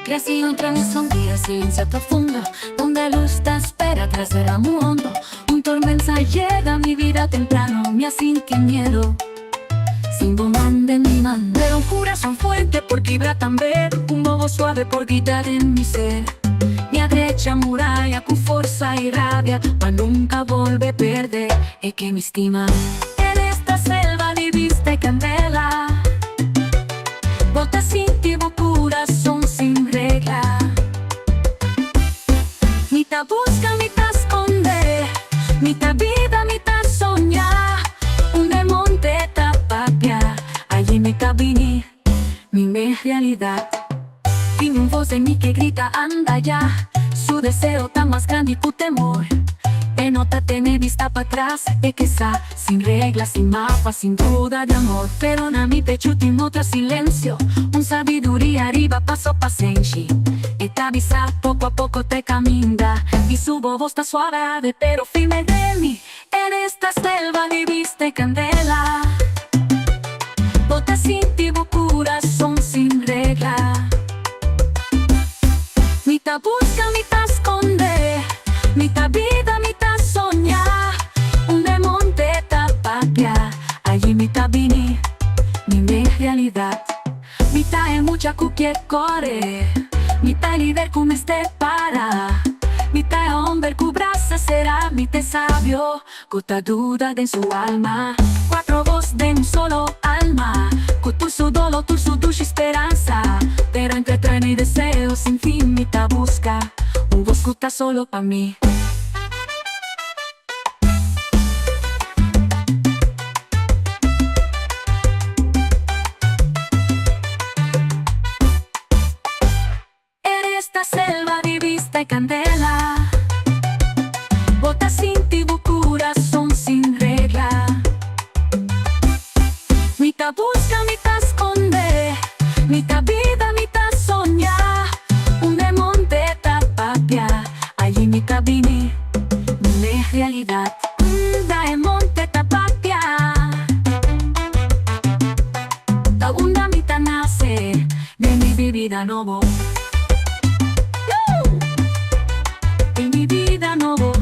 Crecí entre mi sombría silencio profundo, donde luz te espera tras el mundo. Un tormenta llega a mi vida temprano, me hace que miedo. Sin bomán de mi mano, pero un corazón fuerte por vibra también, un bobo suave por guitar en mi ser. Mi derecha muralla con fuerza y rabia, para nunca volver a perder, es que me estima. En esta selva viviste candela, botas sin tibo, corazón sin regla. Mitad busca, mitad esconde, mitad vida, mitad soñar. Un demonio te tapapia, allí me cabini, mi realidad. Tiene un voz en mí que grita, anda ya. Su deseo tan más grande y tu temor. Denota tener vista para atrás, es que está sin reglas, sin mapa, sin duda de amor. Pero na mi pecho tiene otro silencio, un sabiduría arriba paso pasenchi. Esta visa poco a poco te camina, y su voz está suave pero firme de mí. En esta selva viviste candela, botas sin tibo, corazón sin regla. Mitad busca, mitad esconde, mitad vida, mitad soñar. Un demonio te tapapia, allí mitad vini, mi realidad. Mitad es mucha cualquier corre, mitad líder como este para. Mitad hombre cubrase será, mitad sabio, cota duda de su alma. Cuatro voz de un solo alma, con tu su dolo, tu su ducha esperanza. Pero entre tren y deseo sin fin, mitad busca, un voz cuta solo pa' mí. En esta selva viviste candela, botas sin tibo, corazón sin regla. Mitad busca, mitad esconde, mitad vida, mitad soñar. Un demonio te tapapia, allí mitad vini, mi realidad. Un demonio te tapapia, la segunda mitad nace de mi vida nuevo. En mi vida nuevo.